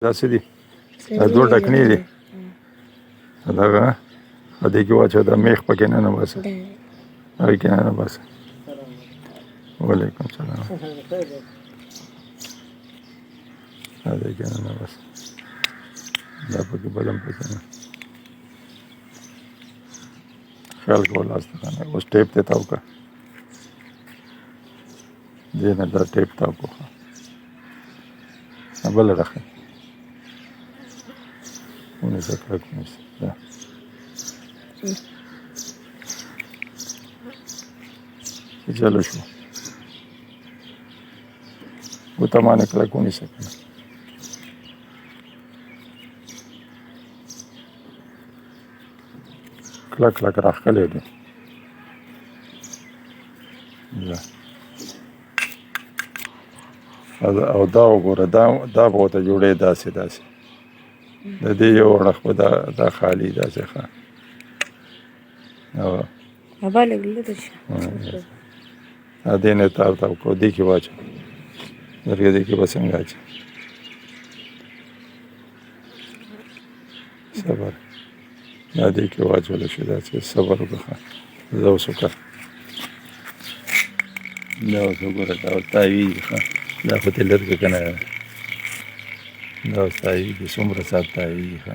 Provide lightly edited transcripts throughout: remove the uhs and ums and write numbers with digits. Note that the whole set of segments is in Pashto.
داسې دي دا دوه ډکنې دي دغه دې کې واچوه دا میخ پکې نه باسه هغې کې نه باسه وعلیکم سلام دې کې نه باسه دا پکې بل هم پکې نه خیال کوه لاس ته کنه اوس ټیپ دې تاو کړه دې نه دا ټیپ تاو کړه بله راښه ونیسه کلک ونیسه دا چلو شو ګوته مانه کلک ونیسه کنه کلک کلک راښکلی دی او دا وګوره دا به ورته جوړې داسې د دې یو اړخ به دا خالي داسې ښه دې نه تاو کړو دې کې واچو درګې دې کې به څنګه اچو صبر دا دې کې واچولی شو داسې صبر وکړه زه اوس وکړه دا اوس وګوره دا اوس تاویږي ښه دا خو دې لرګه که نه دا اوس تاویږي څومره ساعت تاویږي ښه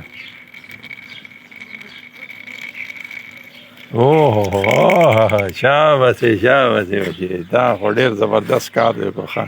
اوه شاباسې دا خو ډېر زبردست کار دی ښه